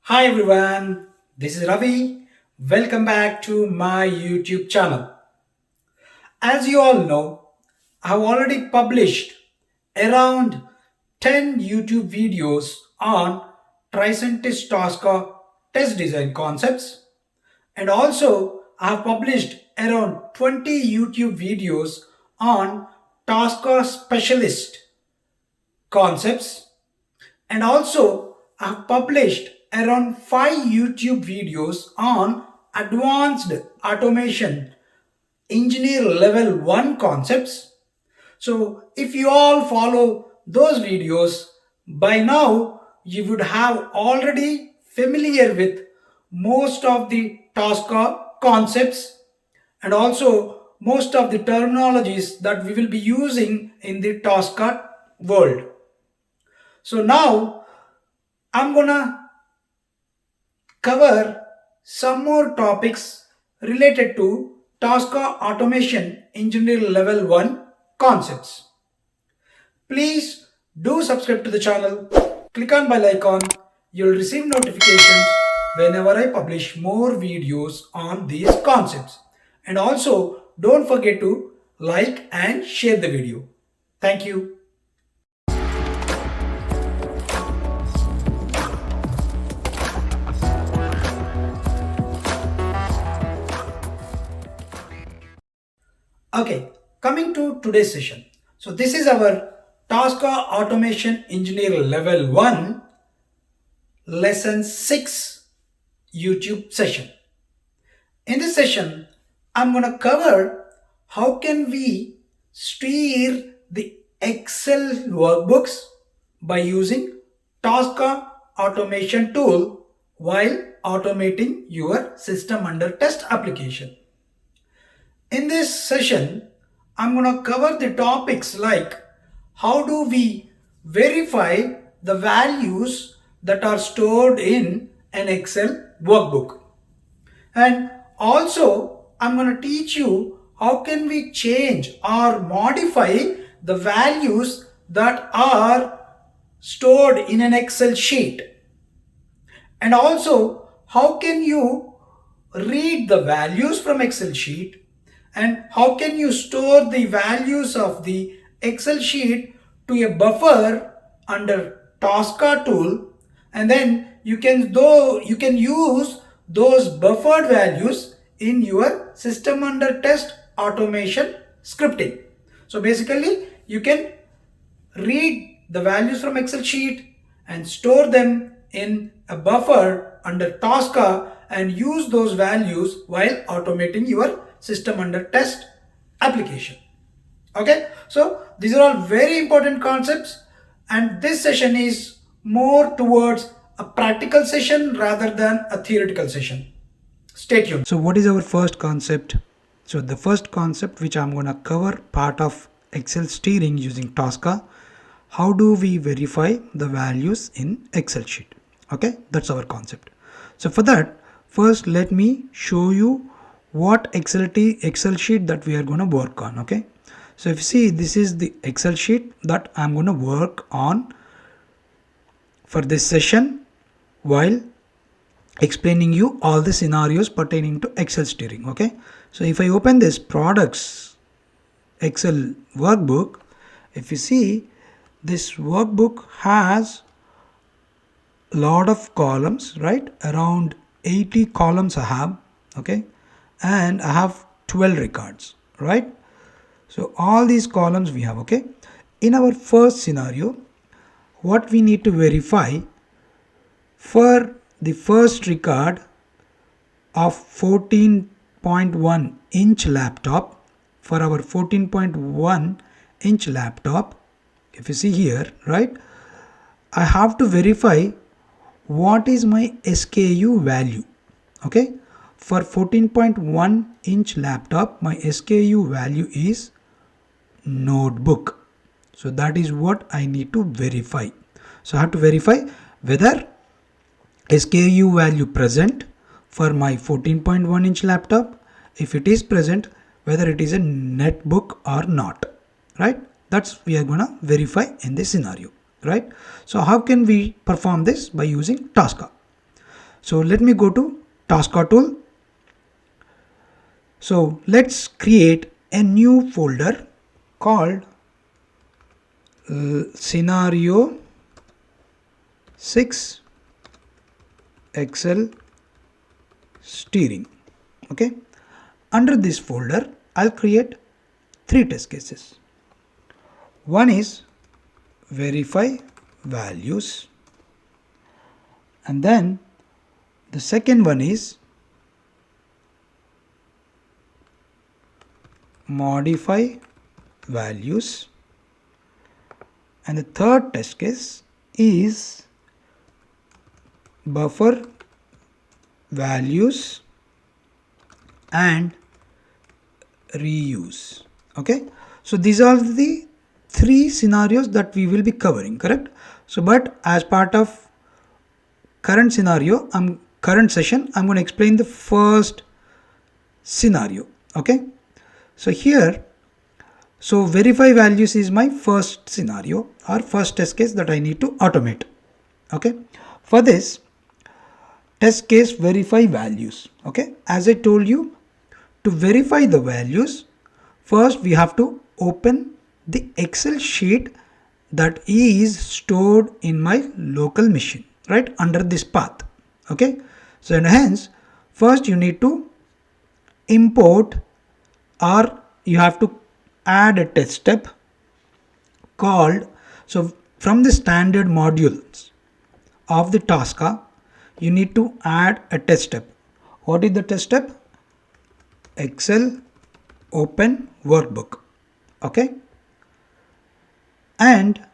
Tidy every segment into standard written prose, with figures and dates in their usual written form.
Hi everyone, this is Ravi. Welcome back to my YouTube channel. As you all know, I have already published around 10 YouTube videos on Tricentis Tosca test design concepts, and also I have published around 20 YouTube videos on Tosca specialist concepts, and also I've published around 5 YouTube videos on advanced automation engineer level 1 concepts. So if you all follow those videos, by now you would have already familiar with most of the Tosca concepts and also most of the terminologies that we will be using in the Tosca world. So now I'm gonna cover some more topics related to Tosca Automation Engineering Level 1 concepts. Please do subscribe to the channel, click on bell icon, you'll receive notifications whenever I publish more videos on these concepts. And also don't forget to like and share the video. Thank you. Okay, coming to today's session. So this is our Tosca Automation Engineer Level 1 Lesson 6 YouTube session. In this session, I'm going to cover how can we steer the Excel workbooks by using Tosca automation tool while automating your system under test application. In this session, I'm going to cover the topics like how do we verify the values that are stored in an Excel workbook. And also, I'm going to teach you how can we change or modify the values that are stored in an Excel sheet. And also, how can you read the values from Excel sheet and how can you store the values of the Excel sheet to a buffer under Tosca tool, and then you can use those buffered values in your system under test automation scripting. So basically you can read the values from Excel sheet and store them in a buffer under Tosca and use those values while automating your system under test application. Okay, so these are all very important concepts, and this session is more towards a practical session rather than a theoretical session. Stay tuned. So what is our first concept? So the first concept which I'm going to cover, part of Excel steering using Tosca. How do we verify the values in Excel sheet? Okay, that's our concept. So for that, first let me show you what Excel sheet that we are going to work on. Okay, so if you see, this is the Excel sheet that I'm going to work on for this session while explaining you all the scenarios pertaining to Excel steering. Okay, so if I open this products Excel workbook, if you see, this workbook has a lot of columns, right? Around 80 columns I have. Okay, and I have 12 records, right? So all these columns we have. Okay, in our first scenario, what we need to verify for the first record of 14.1 inch laptop, for our 14.1 inch laptop, if you see here, right, I have to verify what is my SKU value. Okay, for 14.1 inch laptop, my SKU value is notebook. So that is what I need to verify. So I have to verify whether SKU value present for my 14.1 inch laptop. If it is present, whether it is a netbook or not, right? That's we are gonna verify in this scenario, right? So how can we perform this? By using Tosca. So let me go to Tosca tool. So let's create a new folder called scenario 6 Excel steering. Okay, under this folder I'll create 3 test cases. One is verify values, and then the second one is modify values, and the third test case is buffer values and reuse. Okay, so these are the 3 scenarios that we will be covering, correct? So but as part of current session, I'm going to explain the first scenario. Okay, so here, so verify values is my first scenario or first test case that I need to automate. Okay, for this test case verify values. Okay, as I told you, to verify the values, first we have to open the Excel sheet that is stored in my local machine, right, under this path. Okay, so and hence first you need to import, or you have to add a test step called, so from the standard modules of the Tosca, you need to add a test step. What is the test step? Excel open workbook. Okay, and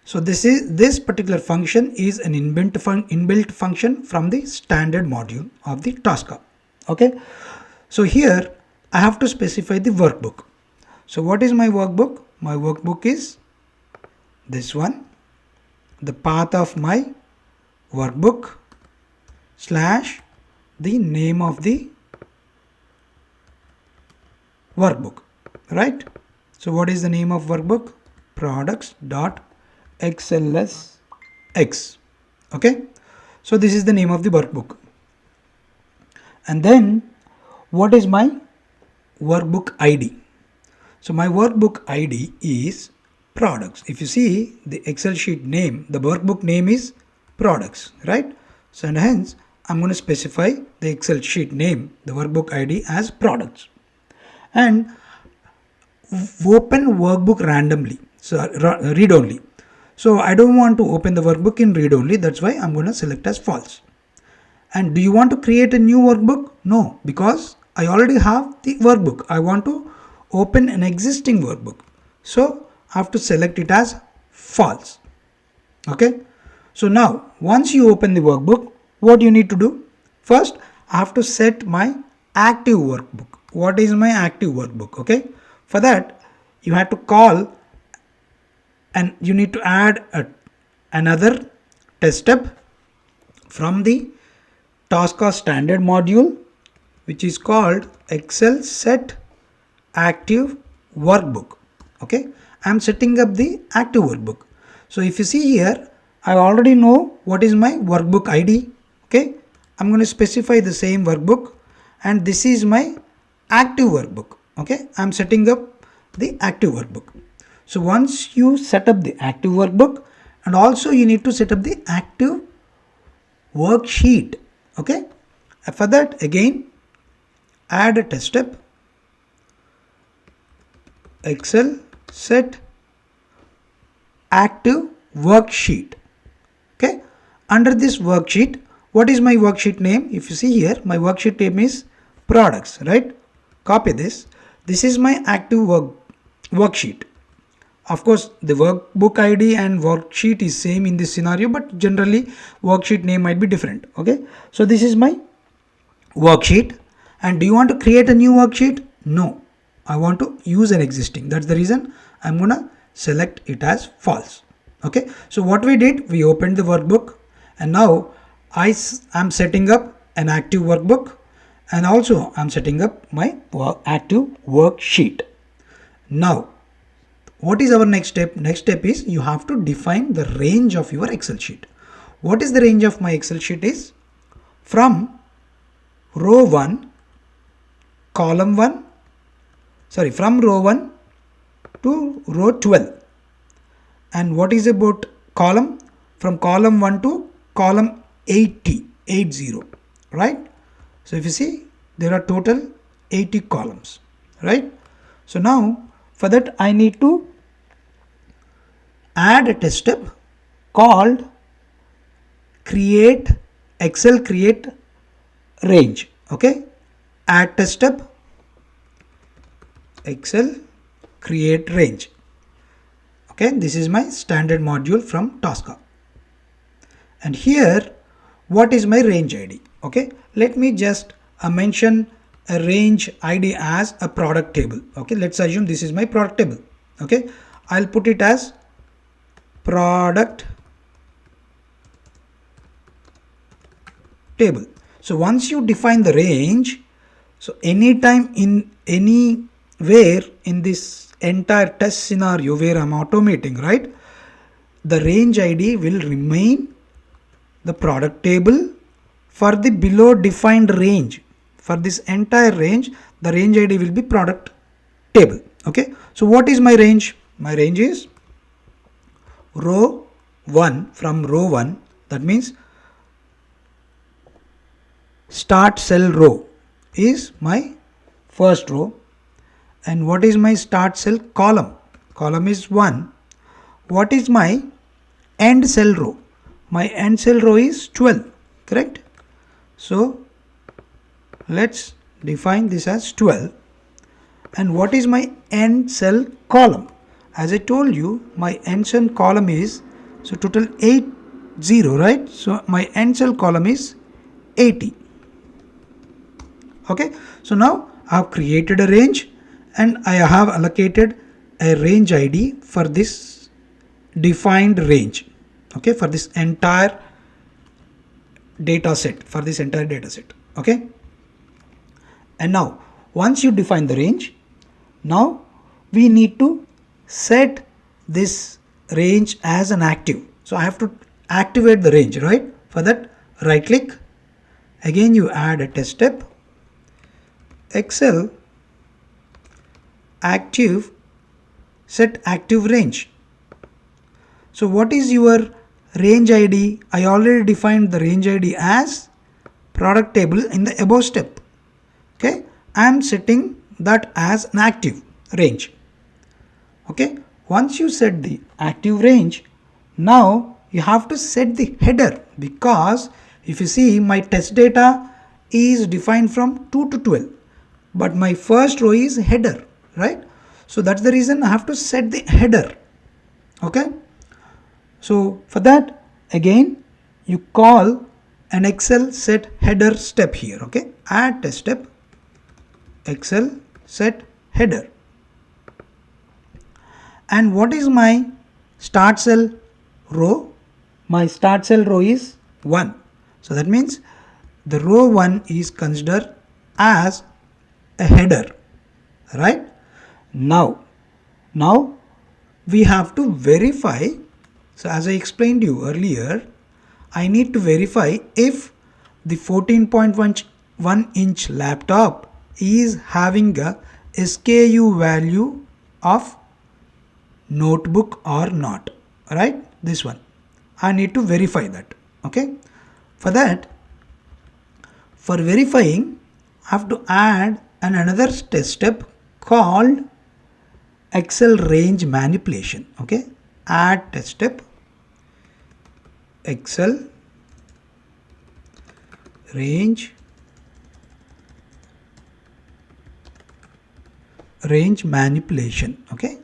so this particular function is an inbuilt function from the standard module of the Tosca. Okay, so here I have to specify the workbook. So what is my workbook? My workbook is this one, the path of my workbook slash the name of the workbook, right? So what is the name of workbook? products.xlsx. Okay, so this is the name of the workbook. And then what is my workbook ID? So my workbook ID is products. If you see the Excel sheet name, the workbook name is products, right? So and hence I'm going to specify the Excel sheet name, the workbook ID, as products, and open workbook randomly, so read only. So I don't want to open the workbook in read only, that's why I'm going to select as false. And do you want to create a new workbook? No, because I already have the workbook. I want to open an existing workbook, so I have to select it as false. Okay, so now once you open the workbook, what you need to do? First I have to set my active workbook. What is my active workbook? Okay, for that you have to call, and you need to add another test step from the Tosca standard module, which is called Excel set active workbook. Okay, I'm setting up the active workbook. So if you see here, I already know what is my workbook ID. Okay, I'm going to specify the same workbook, and this is my active workbook. Okay, I'm setting up the active workbook. So once you set up the active workbook, and also you need to set up the active worksheet. Okay, for that again add a test step, Excel set active worksheet. Okay, under this worksheet, what is my worksheet name? If you see here, my worksheet name is products, right? Copy this. This is my active worksheet. Of course, the workbook ID and worksheet is same in this scenario, but generally worksheet name might be different. Okay, so this is my worksheet. And do you want to create a new worksheet? No, I want to use an existing. That's the reason I'm gonna select it as false. Okay, so what we did, we opened the workbook, and now I'm setting up an active workbook, and also I'm setting up my active worksheet. Now what is our next step? Next step is you have to define the range of your Excel sheet. What is the range of my Excel sheet is from row 1 column 1, from row 1 to row 12. And what is about column? From column 1 to column 80, right? So if you see, there are total 80 columns, right? So now for that I need to add a test step called create range. Okay, add test step Excel create range. Okay, this is my standard module from Tosca. And here, what is my range ID? Okay, let me just mention a range ID as a product table. Okay, let's assume this is my product table. Okay, I'll put it as product table. So once you define the range, so anytime in anywhere in this entire test scenario where I'm automating, right, the range ID will remain the product table for the below defined range. For this entire range, the range ID will be product table. Okay, so what is my range? My range is row 1, from row 1, that means start cell row is my first row. And what is my start cell column? Column is 1. What is my end cell row? My end cell row is 12, correct? So let's define this as 12. And what is my end cell column? As I told you, my end cell column is, so total 80, right? So my end cell column is 80. Okay, so now I have created a range and I have allocated a range ID for this defined range. Okay, for this entire data set, okay. And now once you define the range, now we need to set this range as an active. So I have to activate the range, right? For that, right click, again you add a test step, Excel active, set active range. So what is your range ID? I already defined the range ID as product table in the above step. Okay, I am setting that as an active range. Okay, once you set the active range, now you have to set the header, because if you see, my test data is defined from 2 to 12, but my first row is header, right? So that's the reason I have to set the header. Okay, so for that, again you call an Excel set header step here. Okay, add test step Excel set header. And what is my start cell row? My start cell row is 1. So that means the row 1 is considered as a header, right? Now we have to verify. So as I explained you earlier, I need to verify if the 14.1 inch laptop is having a SKU value of notebook or not, right? This one, I need to verify that. Okay, for that, for verifying, I have to add another test step called Excel range manipulation. Okay, add test step Excel range manipulation. Okay,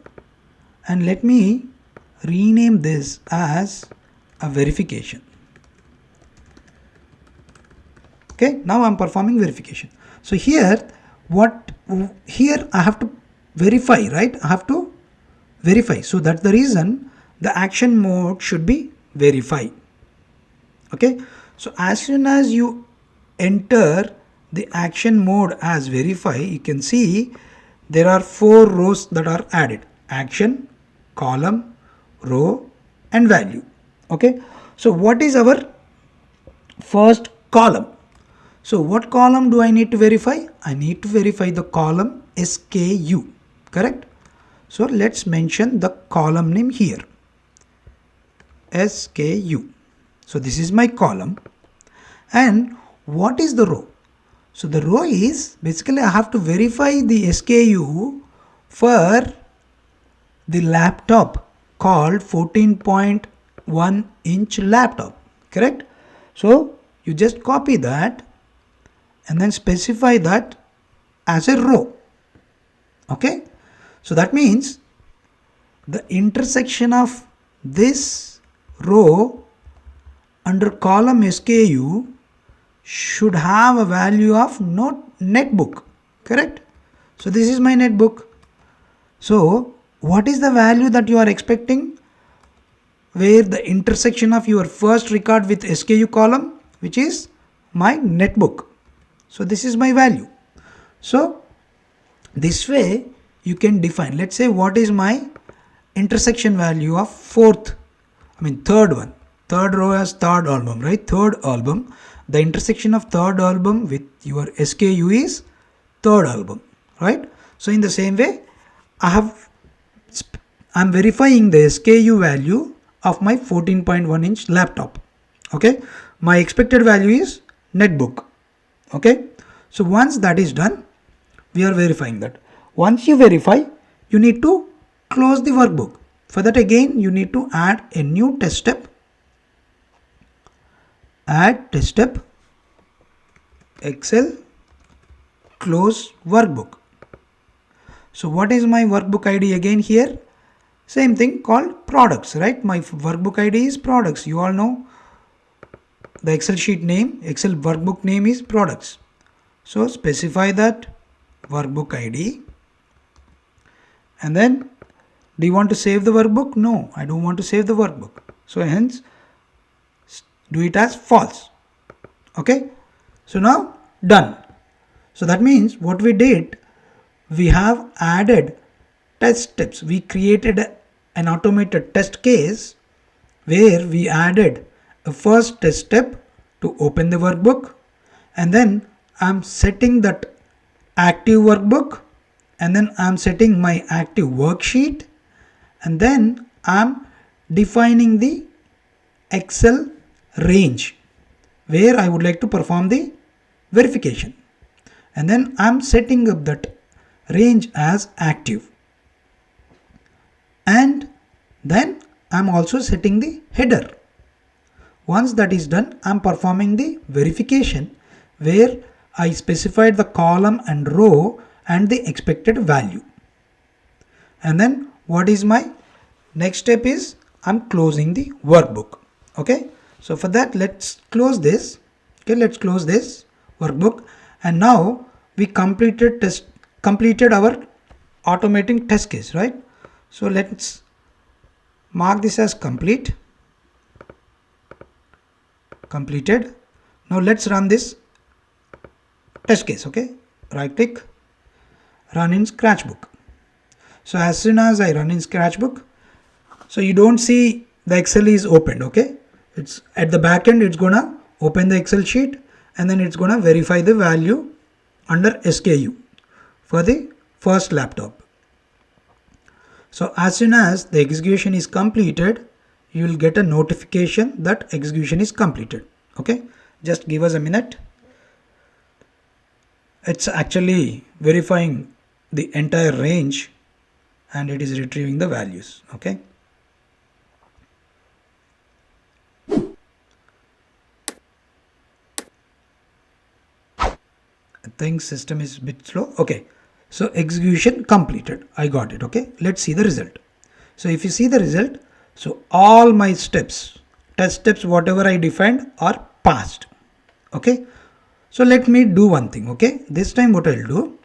and let me rename this as a verification. Okay, now I'm performing verification. So here I have to verify, right? I have to verify. So that's the reason the action mode should be verify. Okay, so as soon as you enter the action mode as verify, you can see there are 4 rows that are added: action, column, row, and value. Okay, so what is our first column? So what column do I need to verify? I need to verify the column SKU, correct? So let's mention the column name here, SKU. So this is my column. And what is the row? So the row is basically I have to verify the SKU for the laptop called 14.1 inch laptop, correct? So you just copy that and then specify that as a row. Okay, so that means the intersection of this row under column SKU should have a value of netbook, correct? So this is my netbook. So what is the value that you are expecting where the intersection of your first record with SKU column, which is my netbook? So this is my value. So this way you can define, let's say, what is my intersection value of third one. Third row has third album, right? Third album. The intersection of third album with your SKU is third album, right? So in the same way, I'm verifying the SKU value of my 14.1 inch laptop. Okay, my expected value is netbook. Okay, so once that is done, we are verifying that. Once you verify, you need to close the workbook. For that, again, you need to add a new test step. Add test step, Excel, close workbook. So what is my workbook ID again here? Same thing called products, right? My workbook ID is products. You all know the Excel sheet name, Excel workbook name is products. So specify that workbook ID. And then, do you want to save the workbook? No, I don't want to save the workbook. So hence, do it as false. Okay. So now done. So that means what we did, we have added test steps. We created an automated test case where we added a first test step to open the workbook, and then I'm setting that active workbook, and then I'm setting my active worksheet, and then I'm defining the Excel range where I would like to perform the verification, and then I'm setting up that range as active, and then I'm also setting the header. Once that is done, I'm performing the verification where I specified the column and row and the expected value. And then what is my next step is I'm closing the workbook. Okay, so for that, let's close this. Okay, let's close this workbook, and now we completed our automating test case, right? So let's mark this as completed. Now let's run this test case. Okay, right click, run in Scratchbook. So as soon as I run in Scratchbook, so you don't see the Excel is opened. Okay, it's at the back end, it's gonna open the Excel sheet, and then it's gonna verify the value under SKU for the first laptop. So as soon as the execution is completed, you will get a notification that execution is completed. Okay, just give us a minute. It's actually verifying the entire range and it is retrieving the values. Okay, I think system is a bit slow. Okay, so execution completed. I got it. Okay, let's see the result. So if you see the result, so all my steps, test steps, whatever I defined are passed. Okay, so let me do one thing. Okay, this time what I'll do,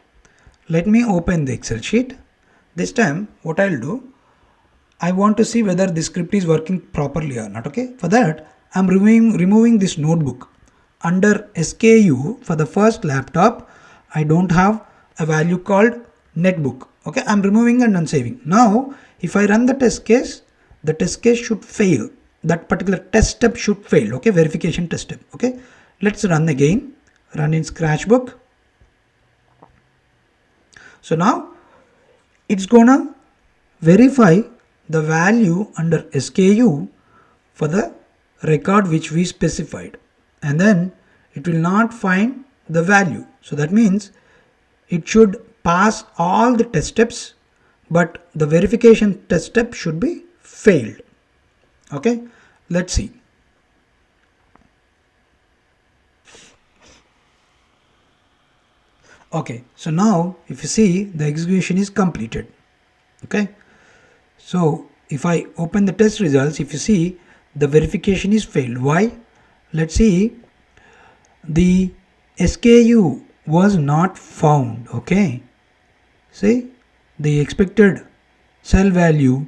let me open the Excel sheet. This time what I'll do, I want to see whether the script is working properly or not. Okay, for that I'm removing this notebook. Under SKU for the first laptop, I don't have a value called netbook. Okay, I'm removing and unsaving. Now if I run the test case should fail. That particular test step should fail. Okay, verification test step. Okay, let's run again. run in Scratchbook. So now it's gonna verify the value under SKU for the record which we specified, and then it will not find the value. So that means it should pass all the test steps, but the verification test step should be failed. Okay, let's see. Okay, so now if you see, the execution is completed. Okay, so if I open the test results, if you see, the verification is failed. Why? Let's see. The SKU was not found. Okay, see, the expected cell value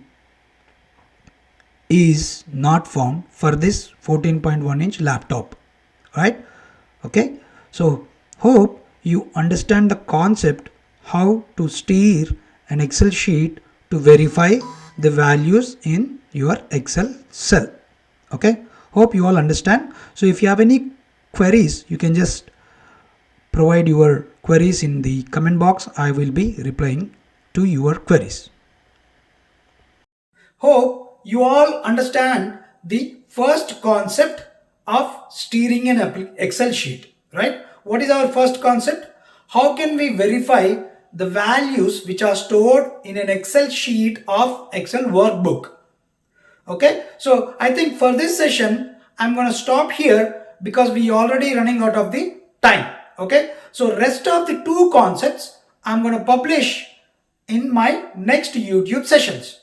is not found for this 14.1-inch laptop, right? Okay, so hope you understand the concept how to steer an Excel sheet to verify the values in your Excel cell. Okay, hope you all understand. So if you have any queries, you can just provide your queries in the comment box. I will be replying to your queries. Hope you all understand the first concept of steering an Excel sheet, right? What is our first concept? How can we verify the values which are stored in an Excel sheet of Excel workbook? Okay, so I think for this session, I'm going to stop here because we already running out of the time. Okay, so rest of the two concepts I'm going to publish in my next YouTube sessions.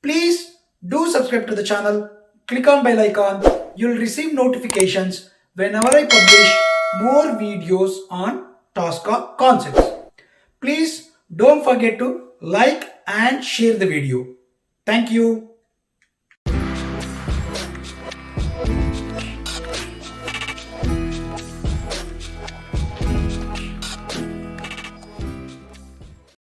Please do subscribe to the channel, click on bell icon. You'll receive notifications whenever I publish more videos on Tosca concepts. Please don't forget to like and share the video. Thank you.